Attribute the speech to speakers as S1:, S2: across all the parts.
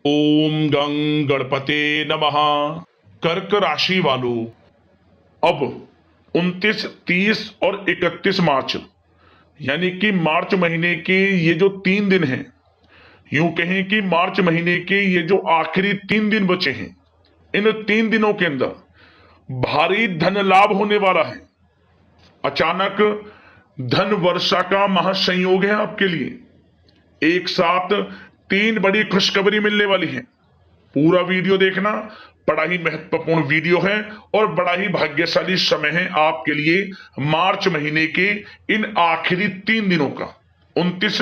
S1: ओम गं गणपते नमः। कर्क राशि वालों, अब 29, 30 और 31 मार्च यानी कि मार्च महीने के ये जो 3 दिन हैं, यूं कहें कि मार्च महीने के ये जो आखिरी 3 दिन बचे हैं, इन 3 दिनों के अंदर भारी धन लाभ होने वाला है। अचानक धन वर्षा का महासंयोग है आपके लिए। एक साथ 3 बड़ी खुशखबरी मिलने वाली है। पूरा वीडियो देखना, बड़ा ही महत्वपूर्ण वीडियो है और बड़ा ही भाग्यशाली समय है आपके लिए। मार्च महीने के इन आखिरी 3 दिनों का 29,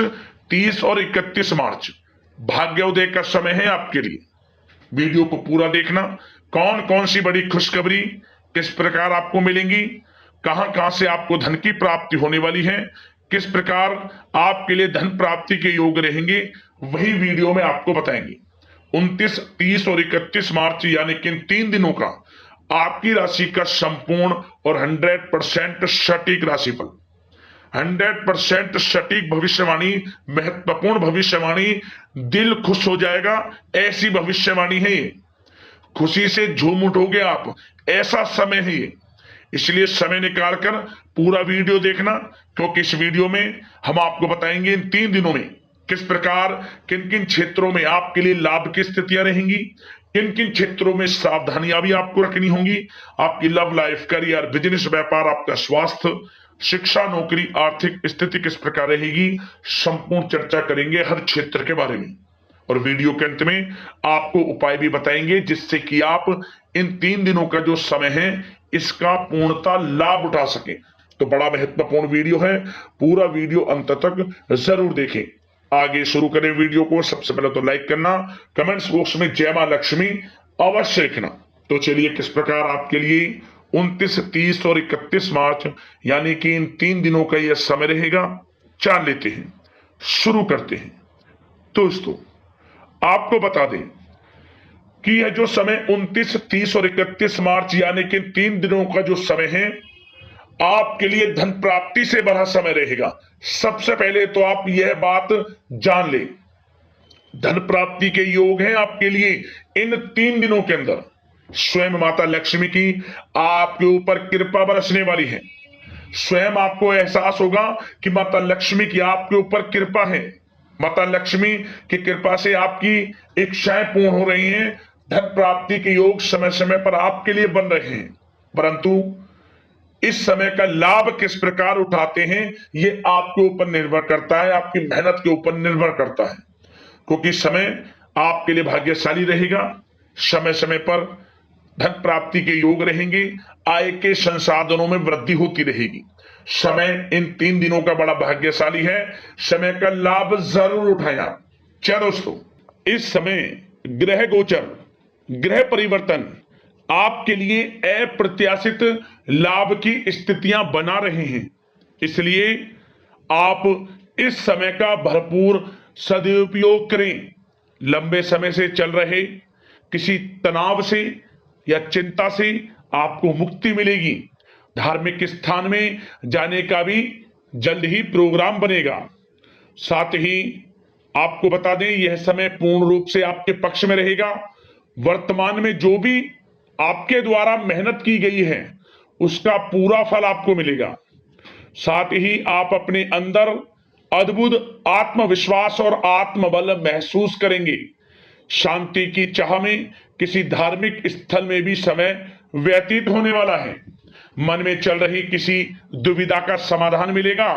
S1: 30 और 31 मार्च भाग्योदय का समय है आपके लिए। वीडियो को पूरा देखना। कौन कौन सी बड़ी खुशखबरी किस प्रकार आपको मिलेंगी, कहां कहां से आपको धन की प्राप्ति होने वाली है, किस प्रकार आपके लिए धन प्राप्ति के योग रहेंगे, वही वीडियो में आपको बताएंगे। 29, 30 और 31 मार्च यानी कि इन 3 दिनों का आपकी राशि का संपूर्ण और 100% सटीक राशिफल, 100% सटीक भविष्यवाणी, महत्वपूर्ण भविष्यवाणी, दिल खुश हो जाएगा ऐसी भविष्यवाणी है ये। खुशी से झूम उठोगे आप, ऐसा समय है ये। इसलिए समय निकालकर पूरा वीडियो देखना, क्योंकि इस वीडियो में हम आपको बताएंगे इन 3 दिनों में किस प्रकार किन किन क्षेत्रों में आपके लिए लाभ की स्थितियां रहेंगी, किन किन क्षेत्रों में सावधानियां भी आपको रखनी होंगी। आपकी लव लाइफ, करियर, बिजनेस, व्यापार, आपका स्वास्थ्य, शिक्षा, नौकरी, आर्थिक स्थिति किस प्रकार रहेगी, संपूर्ण चर्चा करेंगे हर क्षेत्र के बारे में। और वीडियो के अंत में आपको उपाय भी बताएंगे जिससे कि आप इन 3 दिनों का जो समय है इसका पूर्णता लाभ उठा सके। तो बड़ा महत्वपूर्ण वीडियो है, पूरा वीडियो अंत तक जरूर देखें। आगे शुरू करें वीडियो को। सबसे पहले तो लाइक करना, कमेंट्स बॉक्स में जय मां लक्ष्मी अवश्य लिखना। तो चलिए किस प्रकार आपके लिए 29, 30 और 31 मार्च यानी कि इन 3 दिनों का यह समय रहेगा, जान लेते हैं। शुरू करते हैं। दोस्तों, आपको बता दें कि यह जो समय 29, 30 और 31 मार्च यानी कि 3 दिनों का जो समय है आपके लिए धन प्राप्ति से भरा समय रहेगा। सबसे पहले तो आप यह बात जान ले, धन प्राप्ति के योग हैं आपके लिए इन 3 दिनों के अंदर। स्वयं माता लक्ष्मी की आपके ऊपर कृपा बरसने वाली है। स्वयं आपको एहसास होगा कि माता लक्ष्मी की आपके ऊपर कृपा है। माता लक्ष्मी की कृपा से आपकी इच्छाएं पूर्ण हो रही हैं। धन प्राप्ति के योग समय समय पर आपके लिए बन रहे हैं, परंतु इस समय का लाभ किस प्रकार उठाते हैं ये आपके ऊपर निर्भर करता है, आपकी मेहनत के ऊपर निर्भर करता है। क्योंकि समय आपके लिए भाग्यशाली रहेगा, समय समय पर धन प्राप्ति के योग रहेंगे, आय के संसाधनों में वृद्धि होती रहेगी। समय इन 3 दिनों का बड़ा भाग्यशाली है, समय का लाभ जरूर उठाया। क्या दोस्तों, इस समय ग्रह गोचर, ग्रह परिवर्तन आपके लिए अप्रत्याशित लाभ की स्थितियां बना रहे हैं। इसलिए आप इस समय का भरपूर सदुपयोग करें। लंबे समय से चल रहे किसी तनाव से या चिंता से आपको मुक्ति मिलेगी। धार्मिक स्थान में जाने का भी जल्द ही प्रोग्राम बनेगा। साथ ही आपको बता दें यह समय पूर्ण रूप से आपके पक्ष में रहेगा। वर्तमान में जो भी आपके द्वारा मेहनत की गई है उसका पूरा फल आपको मिलेगा। साथ ही आप अपने अंदर अद्भुत आत्मविश्वास और आत्मबल महसूस करेंगे। शांति की चाह में किसी धार्मिक स्थल में भी समय व्यतीत होने वाला है। मन में चल रही किसी दुविधा का समाधान मिलेगा।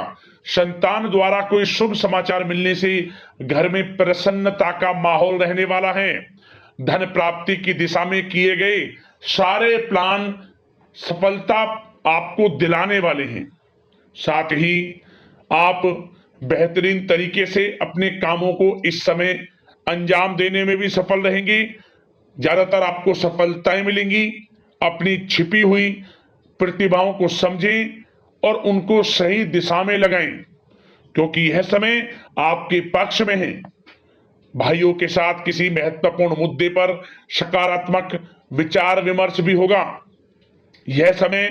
S1: संतान द्वारा कोई शुभ समाचार मिलने से घर में प्रसन्नता का माहौल रहने वाला है। धन प्राप्ति की दिशा में किए गए सारे प्लान सफलता आपको दिलाने वाले हैं। साथ ही आप बेहतरीन तरीके से अपने कामों को इस समय अंजाम देने में भी सफल रहेंगे। ज्यादातर आपको सफलताएं मिलेंगी। अपनी छिपी हुई प्रतिभाओं को समझें और उनको सही दिशा में लगाएं, क्योंकि यह समय आपके पक्ष में है। भाइयों के साथ किसी महत्वपूर्ण मुद्दे पर सकारात्मक विचार विमर्श भी होगा। यह समय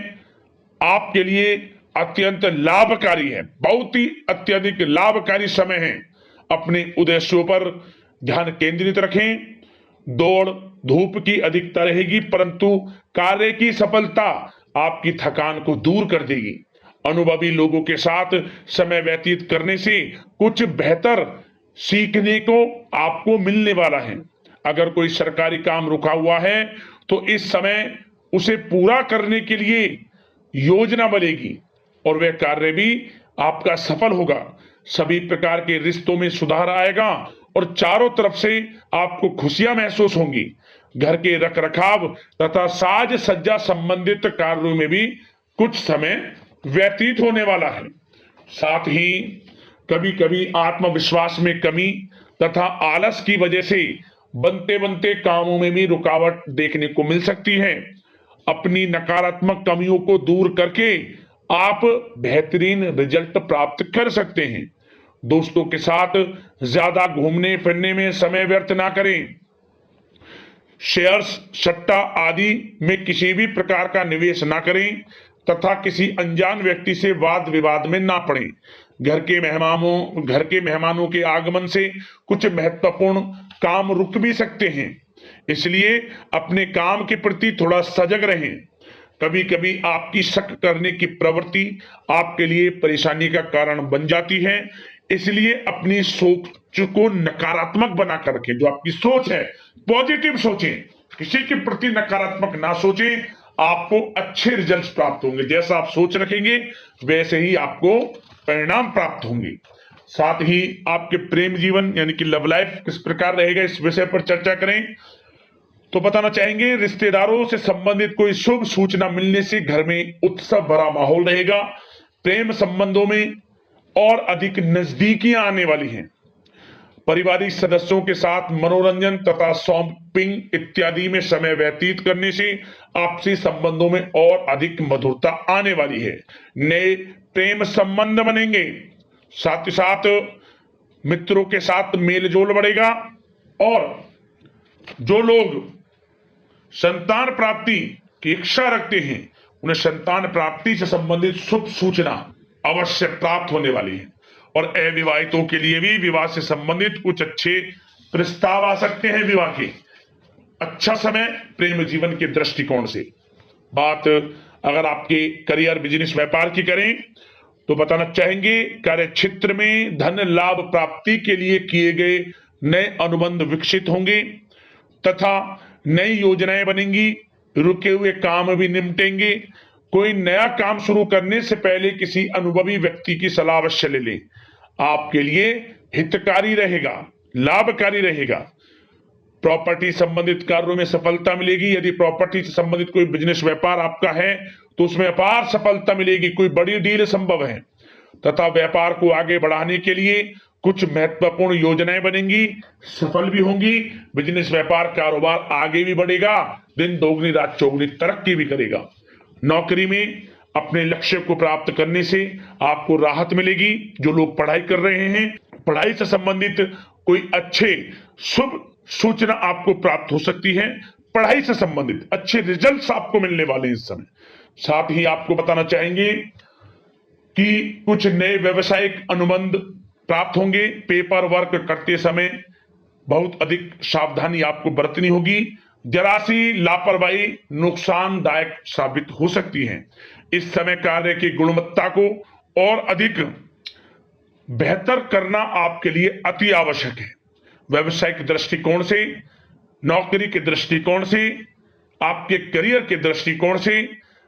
S1: आपके लिए अत्यंत लाभकारी है, बहुत ही अत्यधिक लाभकारी समय है। अपने उद्देश्यों पर ध्यान केंद्रित रखें। दौड़ धूप की अधिकता रहेगी, परंतु कार्य की सफलता आपकी थकान को दूर कर देगी। अनुभवी लोगों के साथ समय व्यतीत करने से कुछ बेहतर सीखने को आपको मिलने वाला है। अगर कोई सरकारी काम रुका हुआ है तो इस समय उसे पूरा करने के लिए योजना बनेगी और वह कार्य भी आपका सफल होगा। सभी प्रकार के रिश्तों में सुधार आएगा और चारों तरफ से आपको खुशियां महसूस होंगी। घर के रखरखाव तथा साज सज्जा संबंधित कार्यों में भी कुछ समय व्यतीत होने वाला है। साथ ही कभी कभी आत्मविश्वास में कमी तथा आलस की वजह से बनते बनते कामों में भी रुकावट देखने को मिल सकती है। अपनी नकारात्मक कमियों को दूर करके आप बेहतरीन रिजल्ट प्राप्त कर सकते हैं। दोस्तों के साथ ज्यादा घूमने फिरने में समय व्यर्थ ना करें। शेयर्स सट्टा आदि में किसी भी प्रकार का निवेश ना करें तथा किसी अनजान व्यक्ति से वाद विवाद में ना पड़ें। घर के मेहमानों के आगमन से कुछ महत्वपूर्ण काम रुक भी सकते हैं, इसलिए अपने काम के प्रति थोड़ा सजग रहें। कभी कभी आपकी शक करने की प्रवृत्ति आपके लिए परेशानी का कारण बन जाती है, इसलिए अपनी सोच को नकारात्मक बनाकर रखें। जो आपकी सोच है पॉजिटिव सोचें, किसी के प्रति नकारात्मक ना सोचें। आपको अच्छे रिजल्ट्स प्राप्त होंगे। जैसा आप सोच रखेंगे वैसे ही आपको परिणाम प्राप्त होंगे। साथ ही आपके प्रेम जीवन यानी कि लव लाइफ किस प्रकार रहेगा, इस विषय पर चर्चा करें तो बताना चाहेंगे रिश्तेदारों से संबंधित कोई शुभ सूचना मिलने से घर में उत्सव भरा माहौल रहेगा। प्रेम संबंधों में और अधिक नजदीकियां आने वाली हैं। पारिवारिक सदस्यों के साथ मनोरंजन तथा शॉपिंग इत्यादि में समय व्यतीत करने से आपसी संबंधों में और अधिक मधुरता आने वाली है। नए प्रेम संबंध बनेंगे। साथ ही साथ मित्रों के साथ मेल जोल बढ़ेगा और जो लोग संतान प्राप्ति की इच्छा रखते हैं उन्हें संतान प्राप्ति से संबंधित शुभ सूचना अवश्य प्राप्त होने वाली है। और अविवाहितों के लिए भी विवाह से संबंधित कुछ अच्छे प्रस्ताव आ सकते हैं। विवाह के अच्छा समय प्रेम जीवन के दृष्टिकोण से। बात अगर आपके करियर बिजनेस व्यापार की करें तो बताना चाहेंगे कार्य क्षेत्र में धन लाभ प्राप्ति के लिए किए गए नए अनुबंध विकसित होंगे तथा नई योजनाएं बनेंगी। रुके हुए काम भी निपटेंगे। कोई नया काम शुरू करने से पहले किसी अनुभवी व्यक्ति की सलाह अवश्य ले लें। आपके लिए हितकारी रहेगा, लाभकारी रहेगा। प्रॉपर्टी संबंधित कार्यों में सफलता मिलेगी। यदि प्रॉपर्टी से संबंधित कोई बिजनेस व्यापार आपका है तो उसमें अपार सफलता मिलेगी। कोई बड़ी डील संभव है तथा व्यापार को आगे बढ़ाने के लिए कुछ महत्वपूर्ण योजनाएं बनेंगी, सफल भी होंगी। बिजनेस व्यापार कारोबार आगे भी बढ़ेगा, दिन दोगुनी रात चौगुनी तरक्की भी करेगा। नौकरी में अपने लक्ष्य को प्राप्त करने से आपको राहत मिलेगी। जो लोग पढ़ाई कर रहे हैं, पढ़ाई से संबंधित कोई अच्छे शुभ सूचना आपको प्राप्त हो सकती है। पढ़ाई से संबंधित अच्छे रिजल्ट्स आपको मिलने वाले हैं इस समय। साथ ही आपको बताना चाहेंगे कि कुछ नए व्यवसायिक अनुबंध प्राप्त होंगे। पेपर वर्क करते समय बहुत अधिक सावधानी आपको बरतनी होगी। जरा सी लापरवाही नुकसानदायक साबित हो सकती है। इस समय कार्य की गुणवत्ता को और अधिक बेहतर करना आपके लिए अति आवश्यक है। व्यवसायिक दृष्टिकोण से, नौकरी के दृष्टिकोण से, आपके करियर के दृष्टिकोण से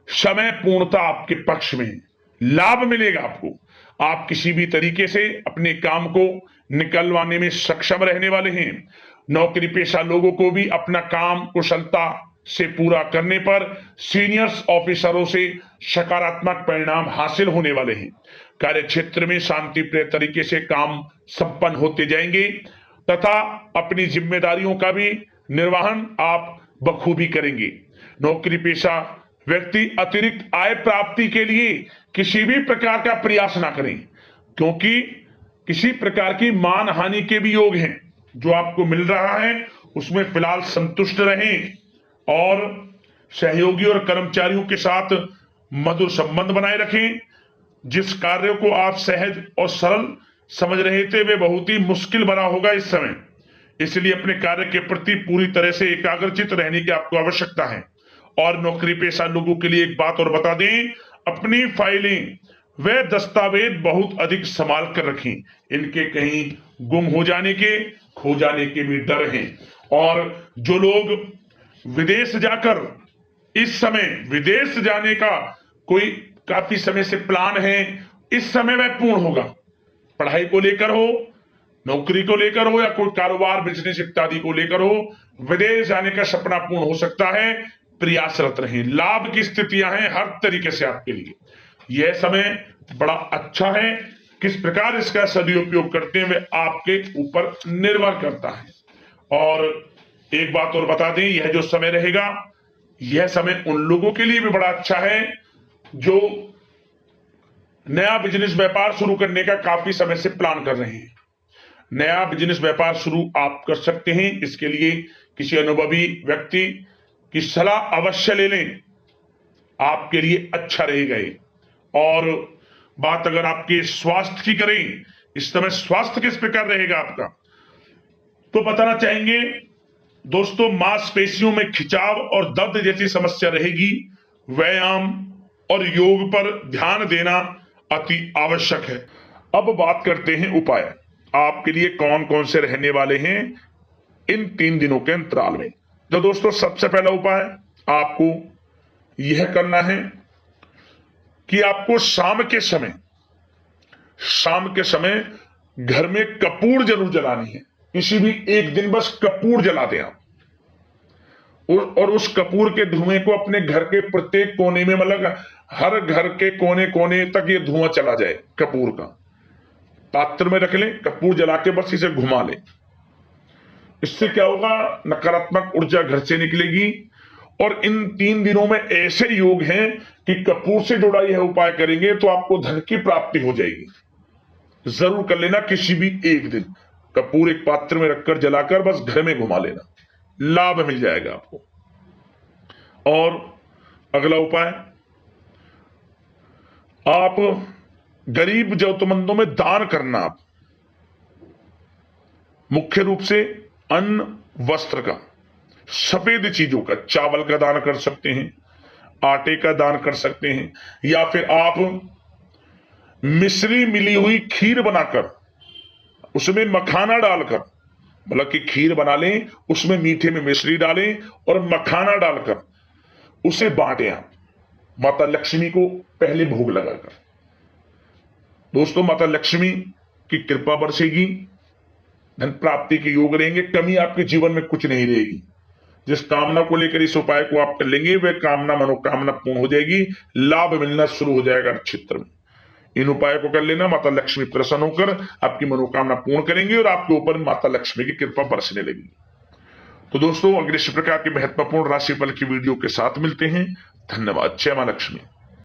S1: समय पूर्णता आपके पक्ष में है। लाभ मिलेगा आपको। आप किसी भी तरीके से अपने काम को निकलवाने में सक्षम रहने वाले हैं। नौकरी पेशा लोगों को भी अपना काम कुशलता से पूरा करने पर सीनियर्स ऑफिसरों से सकारात्मक परिणाम हासिल होने वाले हैं। कार्य क्षेत्र में शांतिप्रिय तरीके से काम संपन्न होते जाएंगे तथा अपनी जिम्मेदारियों का भी निर्वहन आप बखूबी करेंगे। नौकरी पेशा व्यक्ति अतिरिक्त आय प्राप्ति के लिए किसी भी प्रकार का प्रयास ना करें, क्योंकि किसी प्रकार की मान हानि के भी योग हैं। जो आपको मिल रहा है उसमें फिलहाल संतुष्ट रहें और सहयोगी और कर्मचारियों के साथ मधुर संबंध बनाए रखें। जिस कार्य को आप सहज और सरल समझ रहे थे वे बहुत ही मुश्किल बना होगा इस समय, इसलिए अपने कार्य के प्रति पूरी तरह से एकाग्रचित रहने की आपको आवश्यकता है। और नौकरी पेशा लोगों के लिए एक बात और बता दें, अपनी फाइलें वे दस्तावेज बहुत अधिक संभाल कर रखें। इनके कहीं गुम हो जाने के, खो जाने के भी डर हैं। और जो लोग विदेश जाकर इस समय विदेश जाने का कोई काफी समय से प्लान है, इस समय वह पूर्ण होगा। पढ़ाई को लेकर हो, नौकरी को लेकर हो, या कोई कारोबार बिजनेस इत्यादि को लेकर हो, विदेश जाने का सपना पूर्ण हो सकता है। प्रयासरत रहें। लाभ की स्थितियां हैं हर तरीके से आपके लिए। यह समय बड़ा अच्छा है। किस प्रकार इसका सदुपयोग करते हैं वे आपके ऊपर निर्भर करता है। और एक बात और बता दें, यह जो समय रहेगा, यह समय उन लोगों के लिए भी बड़ा अच्छा है जो नया बिजनेस व्यापार शुरू करने का काफी समय से प्लान कर रहे हैं। नया बिजनेस व्यापार शुरू आप कर सकते हैं। इसके लिए किसी अनुभवी व्यक्ति की सलाह अवश्य ले लें, आपके लिए अच्छा रहेगा ये। और बात अगर आपके स्वास्थ्य की करें, इस समय स्वास्थ्य किस प्रकार रहेगा आपका, तो बताना चाहेंगे दोस्तों, मांसपेशियों में खिंचाव और दर्द जैसी समस्या रहेगी। व्यायाम और योग पर ध्यान देना अति आवश्यक है। अब बात करते हैं उपाय, आपके लिए कौन कौन से रहने वाले हैं इन 3 दिनों के अंतराल में। तो दोस्तों, सबसे पहला उपाय आपको यह करना है कि आपको शाम के समय घर में कपूर जरूर जलानी है। किसी भी एक दिन बस कपूर जला दें आप, और उस कपूर के धुएं को अपने घर के प्रत्येक कोने में, मतलब हर घर के कोने कोने तक ये धुआं चला जाए। कपूर का पात्र में रख लें, कपूर जला के बस इसे घुमा लें। इससे क्या होगा, नकारात्मक ऊर्जा घर से निकलेगी। और इन 3 दिनों में ऐसे योग हैं कि कपूर से जुड़ा यह उपाय करेंगे तो आपको धन की प्राप्ति हो जाएगी। जरूर कर लेना। किसी भी एक दिन कपूर एक पात्र में रखकर जलाकर बस घर में घुमा लेना, लाभ मिल जाएगा आपको। और अगला उपाय, आप गरीब जरूरतमंदों में दान करना। आप मुख्य रूप से अन्न, वस्त्र का, सफेद चीजों का, चावल का दान कर सकते हैं, आटे का दान कर सकते हैं, या फिर आप मिश्री मिली हुई खीर बनाकर उसमें मखाना डालकर, मतलब कि खीर बना लें, उसमें मीठे में मिश्री डालें और मखाना डालकर उसे बांटें आप माता लक्ष्मी को पहले भोग लगाकर। दोस्तों, माता लक्ष्मी की कृपा बरसेगी, धन प्राप्ति के योग रहेंगे, कमी आपके जीवन में कुछ नहीं रहेगी। जिस कामना को लेकर इस उपाय को आप कर लेंगे वह कामना मनोकामना पूर्ण हो जाएगी, लाभ मिलना शुरू हो जाएगा क्षेत्र में। इन उपायों को कर लेना, माता लक्ष्मी प्रसन्न होकर आपकी मनोकामना पूर्ण करेंगे और आपके ऊपर माता लक्ष्मी की कृपा बरसने लगेगी। तो दोस्तों, अगले इस प्रकार के महत्वपूर्ण राशिफल की वीडियो के साथ मिलते हैं। धन्यवाद। जय मां लक्ष्मी।